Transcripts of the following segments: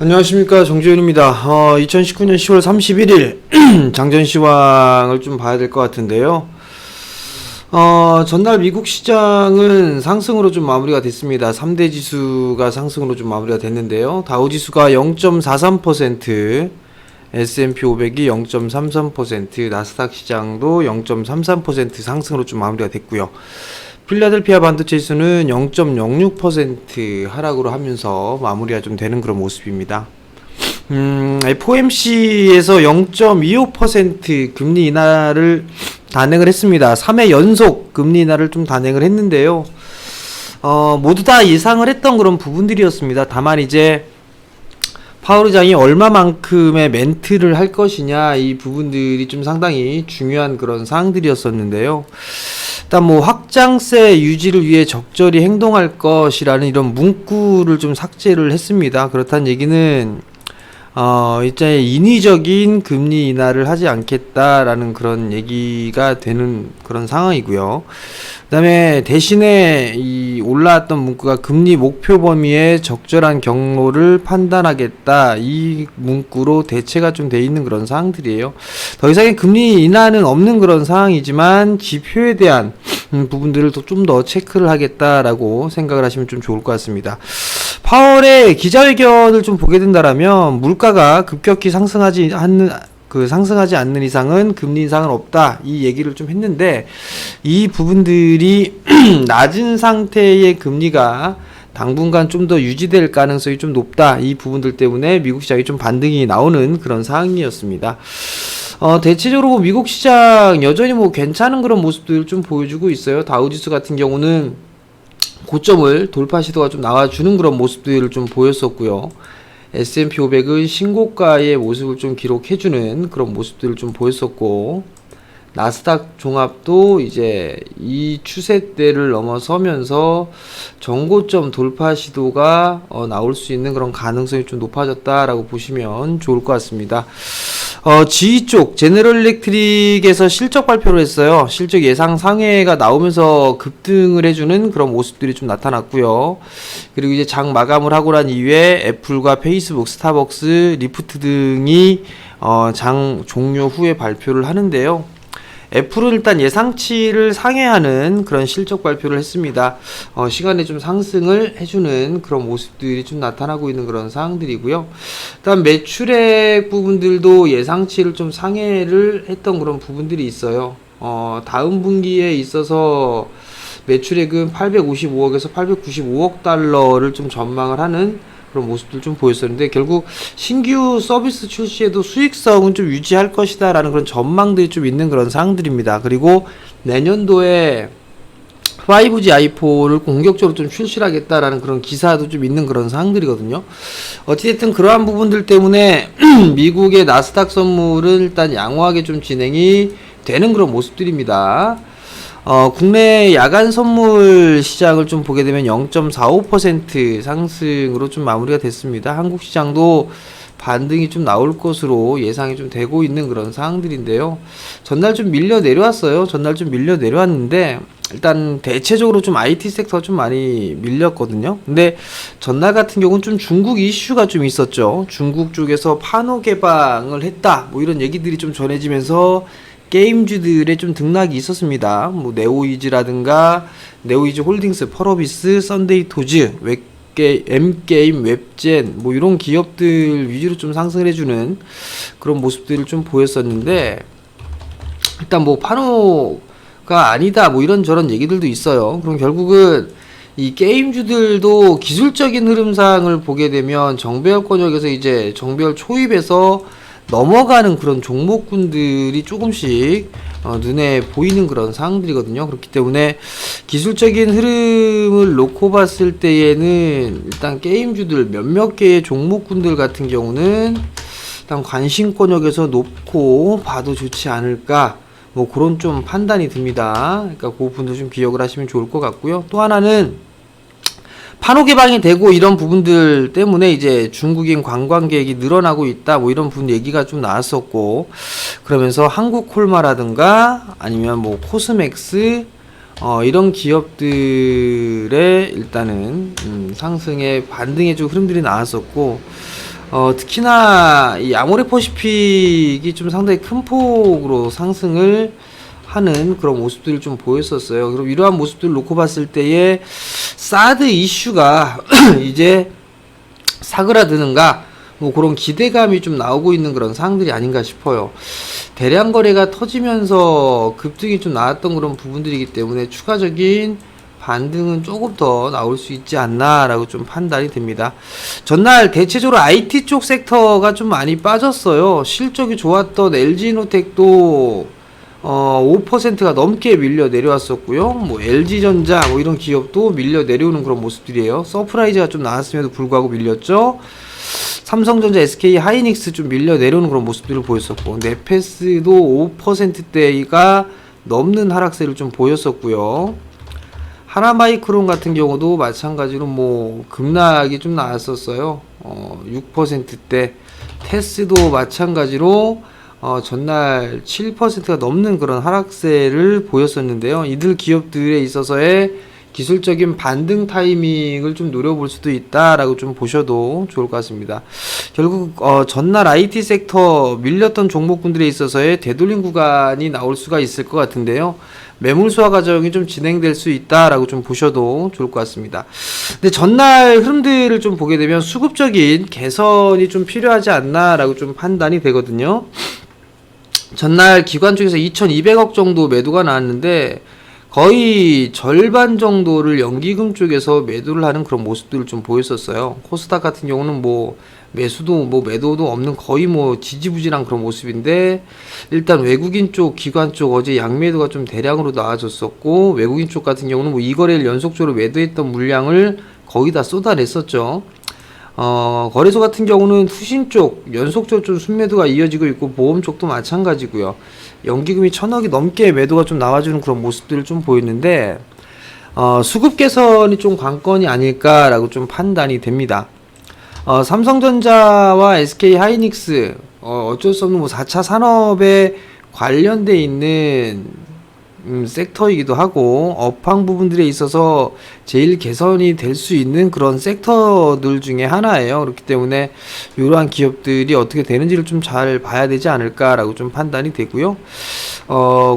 안녕하십니까, 정재윤입니다. 2019년 10월 31일 장전시황을 좀 봐야 될 것 같은데요. 전날 미국 시장은 상승으로 좀 마무리가 됐습니다. 3대 지수가 상승으로 좀 마무리가 됐는데요. 다우지수가 0.43%, S&P 500이 0.33%, 나스닥 시장도 0.33% 상승으로 좀 마무리가 됐고요. 필라델피아 반도체 지수는 0.06% 하락으로 하면서 마무리가 좀 되는 그런 모습입니다. FOMC에서 0.25% 금리 인하를 단행을 했습니다. 3회 연속 금리 인하를 좀 단행을 했는데요. 모두 다 예상을 했던 그런 부분들이었습니다. 다만 이제 파월 의장이 얼마만큼의 멘트를 할 것이냐, 이 부분들이 좀 상당히 중요한 그런 사항들이었었는데요. 일단 뭐 확장세 유지를 위해 적절히 행동할 것이라는 이런 문구를 좀 삭제를 했습니다. 그렇다는 얘기는 일단 인위적인 금리 인하를 하지 않겠다라는 그런 얘기가 되는 그런 상황이고요. 그 다음에 대신에 이 올라왔던 문구가 금리 목표 범위의 적절한 경로를 판단하겠다, 이 문구로 대체가 좀 돼 있는 그런 사항들이에요. 더 이상의 금리 인하는 없는 그런 상황이지만 지표에 대한 부분들을 좀 더 체크를 하겠다라고 생각을 하시면 좀 좋을 것 같습니다. 파월의 기자회견을 좀 보게 된다라면 물가가 급격히 상승하지 않는 이상은 금리 인상은 없다, 이 얘기를 좀 했는데, 이 부분들이 낮은 상태의 금리가 당분간 좀 더 유지될 가능성이 좀 높다, 이 부분들 때문에 미국 시장이 좀 반등이 나오는 그런 상황이었습니다. 대체적으로 미국 시장 여전히 뭐 괜찮은 그런 모습들을 좀 보여주고 있어요. 다우지수 같은 경우는 고점을 돌파 시도가 좀 나와주는 그런 모습들을 좀 보였었고요. S&P 500은 신고가의 모습을 좀 기록해주는 그런 모습들을 좀 보였었고, 나스닥 종합도 이제 이 추세대를 넘어서면서 정고점 돌파 시도가 나올 수 있는 그런 가능성이 좀 높아졌다라고 보시면 좋을 것 같습니다. GE 쪽 제너럴 일렉트릭에서 실적 발표를 했어요. 실적 예상 상회가 나오면서 급등을 해주는 그런 모습들이 좀 나타났고요. 그리고 이제 장 마감을 하고 난 이후에 애플과 페이스북, 스타벅스, 리프트 등이 장 종료 후에 발표를 하는데요. 애플은 일단 예상치를 상회하는 그런 실적 발표를 했습니다. 시간에 좀 상승을 해주는 그런 모습들이 좀 나타나고 있는 그런 상황들이고요. 일단 매출액 부분들도 예상치를 좀 상회를 했던 그런 부분들이 있어요. 다음 분기에 있어서 매출액은 855억에서 895억 달러를 좀 전망을 하는 그런 모습들 좀 보였었는데, 결국 신규 서비스 출시에도 수익성은 좀 유지할 것이다 라는 그런 전망들이 좀 있는 그런 사항들입니다. 그리고 내년도에 5G 아이폰을 공격적으로 좀 출시하겠다라는 그런 기사도 좀 있는 그런 사항들이거든요. 어찌됐든 그러한 부분들 때문에 미국의 나스닥 선물은 일단 양호하게 좀 진행이 되는 그런 모습들입니다. 국내 야간 선물 시장을 좀 보게 되면 0.45% 상승으로 좀 마무리가 됐습니다. 한국 시장도 반등이 좀 나올 것으로 예상이 좀 되고 있는 그런 상황들인데요. 전날 좀 밀려 내려왔어요. 전날 좀 밀려 내려왔는데, 일단 대체적으로 좀 IT 섹터가 좀 많이 밀렸거든요. 근데 전날 같은 경우는 좀 중국 이슈가 좀 있었죠. 중국 쪽에서 판호 개방을 했다, 뭐 이런 얘기들이 좀 전해지면서 게임주들의 좀 등락이 있었습니다. 뭐 네오이즈라든가 네오이즈 홀딩스, 펄어비스, 썬데이토즈, M게임, 웹젠, 뭐 이런 기업들 위주로 좀 상승을 해주는 그런 모습들을 좀 보였었는데, 일단 뭐 판호가 아니다, 뭐 이런저런 얘기들도 있어요. 그럼 결국은 이 게임주들도 기술적인 흐름상을 보게 되면 정배열 권역에서 이제 정배열 초입에서 넘어가는 그런 종목군들이 조금씩 눈에 보이는 그런 상황들이거든요. 그렇기 때문에 기술적인 흐름을 놓고 봤을 때에는 일단 게임주들 몇몇 개의 종목군들 같은 경우는 일단 관심권역에서 놓고 봐도 좋지 않을까, 뭐 그런 좀 판단이 듭니다. 그러니까 그 부분도 좀 기억을 하시면 좋을 것 같고요. 또 하나는 판호 개방이 되고 이런 부분들 때문에 이제 중국인 관광객이 늘어나고 있다, 뭐 이런 부분 얘기가 좀 나왔었고, 그러면서 한국콜마라든가 아니면 뭐 코스맥스 이런 기업들의 일단은 상승에 반등해 줄 흐름들이 나왔었고, 특히나 이 아모레퍼시픽이 좀 상당히 큰 폭으로 상승을 하는 그런 모습들을 좀 보였었어요. 그럼 이러한 모습들을 놓고 봤을 때에 사드 이슈가 이제 사그라드는가, 뭐 그런 기대감이 좀 나오고 있는 그런 상황들이 아닌가 싶어요. 대량 거래가 터지면서 급등이 좀 나왔던 그런 부분들이기 때문에 추가적인 반등은 조금 더 나올 수 있지 않나라고 좀 판단이 됩니다. 전날 대체적으로 IT 쪽 섹터가 좀 많이 빠졌어요. 실적이 좋았던 LG노텍도 5%가 넘게 밀려 내려왔었고요. 뭐 LG전자 뭐 이런 기업도 밀려 내려오는 그런 모습들이에요. 서프라이즈가 좀 나왔음에도 불구하고 밀렸죠. 삼성전자, SK 하이닉스 좀 밀려 내려오는 그런 모습들을 보였었고, 네페스도 5%대가 넘는 하락세를 좀 보였었고요. 하나마이크론 같은 경우도 마찬가지로 뭐 급락이 좀 나왔었어요. 6%대. 테스도 마찬가지로 전날 7%가 넘는 그런 하락세를 보였었는데요. 이들 기업들에 있어서의 기술적인 반등 타이밍을 좀 노려볼 수도 있다라고 좀 보셔도 좋을 것 같습니다. 결국 전날 IT 섹터 밀렸던 종목군들에 있어서의 되돌림 구간이 나올 수가 있을 것 같은데요. 매물 수화 과정이 좀 진행될 수 있다라고 좀 보셔도 좋을 것 같습니다. 근데 전날 흐름들을 좀 보게 되면 수급적인 개선이 좀 필요하지 않나라고 좀 판단이 되거든요. 전날 기관 쪽에서 2200억 정도 매도가 나왔는데 거의 절반 정도를 연기금 쪽에서 매도를 하는 그런 모습들을 좀 보였었어요. 코스닥 같은 경우는 뭐 매수도 뭐 매도도 없는 거의 뭐 지지부진한 그런 모습인데, 일단 외국인 쪽, 기관 쪽 어제 양매도가 좀 대량으로 나와줬었고, 외국인 쪽 같은 경우는 뭐 2거래일 연속적으로 매도했던 물량을 거의 다 쏟아냈었죠. 거래소 같은 경우는 투신 쪽 연속적으로 좀 순매도가 이어지고 있고, 보험 쪽도 마찬가지고요. 연기금이 1000억이 넘게 매도가 좀 나와주는 그런 모습들을 좀 보이는데, 수급 개선이 좀 관건이 아닐까라고 좀 판단이 됩니다. 삼성전자와 SK 하이닉스, 어쩔 수 없는 뭐 4차 산업에 관련돼 있는 섹터이기도 하고, 업황 부분들에 있어서 제일 개선이 될 수 있는 그런 섹터들 중에 하나예요. 그렇기 때문에 이러한 기업들이 어떻게 되는지를 좀 잘 봐야 되지 않을까라고 좀 판단이 되고요.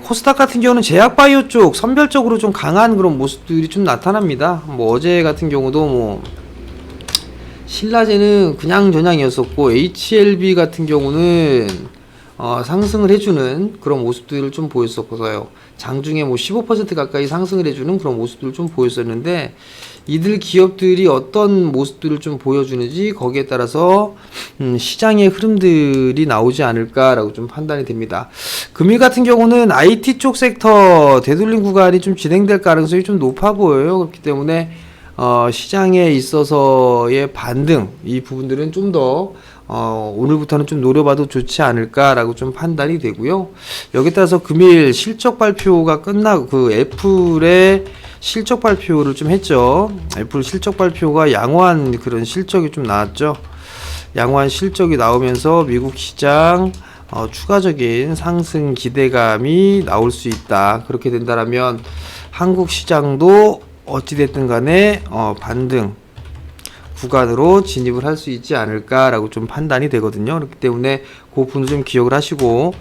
코스닥 같은 경우는 제약바이오 쪽 선별적으로 좀 강한 그런 모습들이 좀 나타납니다. 뭐 어제 같은 경우도 뭐 신라제는 그냥 저냥이었었고, HLB 같은 경우는 상승을 해주는 그런 모습들을 좀 보였었어요. 장중에 뭐 15% 가까이 상승을 해주는 그런 모습들을 좀 보였었는데, 이들 기업들이 어떤 모습들을 좀 보여주는지 거기에 따라서 시장의 흐름들이 나오지 않을까라고 좀 판단이 됩니다. 금일 같은 경우는 IT 쪽 섹터 되돌림 구간이 좀 진행될 가능성이 좀 높아 보여요. 그렇기 때문에 시장에 있어서의 반등, 이 부분들은 좀 더 오늘부터는 좀 노려봐도 좋지 않을까라고 좀 판단이 되고요. 여기에 따라서 금일 실적 발표가 끝나고, 그 애플의 실적 발표를 좀 했죠. 애플 실적 발표가 양호한 그런 실적이 좀 나왔죠. 양호한 실적이 나오면서 미국 시장 추가적인 상승 기대감이 나올 수 있다. 그렇게 된다면 한국 시장도 어찌됐든 간에 반등 구간으로 진입을 할 수 있지 않을까라고 좀 판단이 되거든요. 그렇기 때문에 그 부분 좀 기억을 하시고,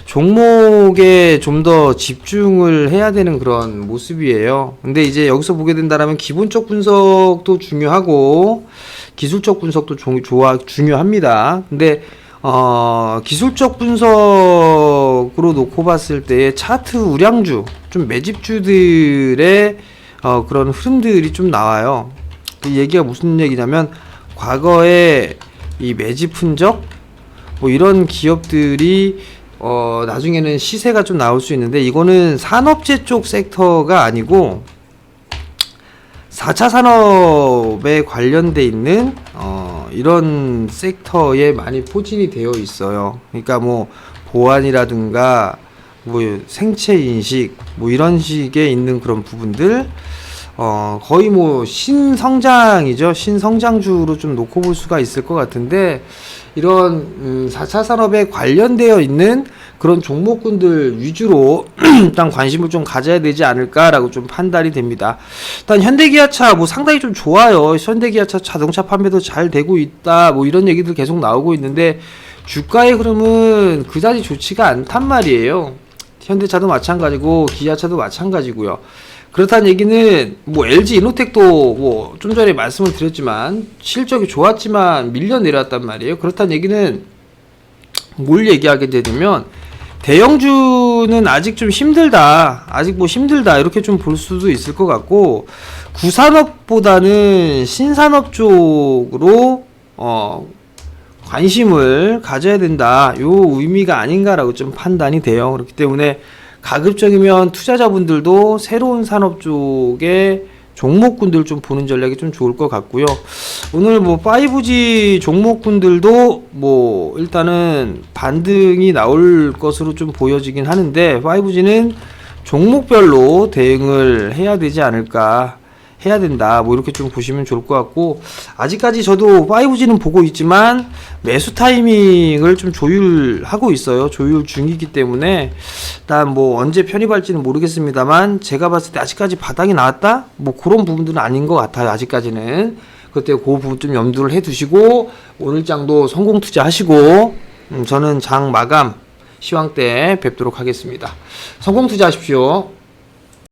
종목에 좀 더 집중을 해야 되는 그런 모습이에요. 근데 이제 여기서 보게 된다면 기본적 분석도 중요하고 기술적 분석도 중요합니다. 근데 기술적 분석으로 놓고 봤을 때 차트 우량주, 좀 매집주들의 그런 흐름들이 좀 나와요. 그 얘기가 무슨 얘기냐면, 과거에 이 매집 흔적 뭐 이런 기업들이 나중에는 시세가 좀 나올 수 있는데, 이거는 산업재 쪽 섹터가 아니고 4차 산업에 관련돼 있는 이런 섹터에 많이 포진이 되어 있어요. 그러니까 뭐 보안이라든가 뭐 생체 인식 뭐 이런 식의 있는 그런 부분들, 거의 뭐 신성장이죠. 신성장주로 좀 놓고 볼 수가 있을 것 같은데, 이런 4차 산업에 관련되어 있는 그런 종목군들 위주로 일단 관심을 좀 가져야 되지 않을까라고 좀 판단이 됩니다. 일단 현대기아차 뭐 상당히 좀 좋아요. 현대기아차 자동차 판매도 잘 되고 있다. 뭐 이런 얘기들 계속 나오고 있는데, 주가의 흐름은 그다지 좋지가 않단 말이에요. 현대차도 마찬가지고 기아차도 마찬가지고요. 그렇다는 얘기는 뭐 LG 이노텍도 뭐 좀 전에 말씀을 드렸지만 실적이 좋았지만 밀려 내려왔단 말이에요. 그렇다는 얘기는 뭘 얘기하게 되냐면, 대형주는 아직 좀 힘들다, 아직 뭐 힘들다, 이렇게 좀 볼 수도 있을 것 같고, 구산업보다는 신산업 쪽으로 관심을 가져야 된다, 요 의미가 아닌가라고 좀 판단이 돼요. 그렇기 때문에 가급적이면 투자자분들도 새로운 산업 쪽에 종목군들 좀 보는 전략이 좀 좋을 것 같고요. 오늘 뭐 5G 종목군들도 뭐 일단은 반등이 나올 것으로 좀 보여지긴 하는데, 5G는 종목별로 대응을 해야 되지 않을까, 해야 된다, 뭐 이렇게 좀 보시면 좋을 것 같고, 아직까지 저도 5G는 보고 있지만 매수 타이밍을 좀 조율하고 있어요. 조율 중이기 때문에 일단 뭐 언제 편입할지는 모르겠습니다만, 제가 봤을 때 아직까지 바닥이 나왔다, 뭐 그런 부분들은 아닌 것 같아요. 아직까지는. 그때 그 부분 좀 염두를 해 두시고 오늘 장도 성공 투자하시고, 저는 장 마감 시황 때 뵙도록 하겠습니다. 성공 투자하십시오.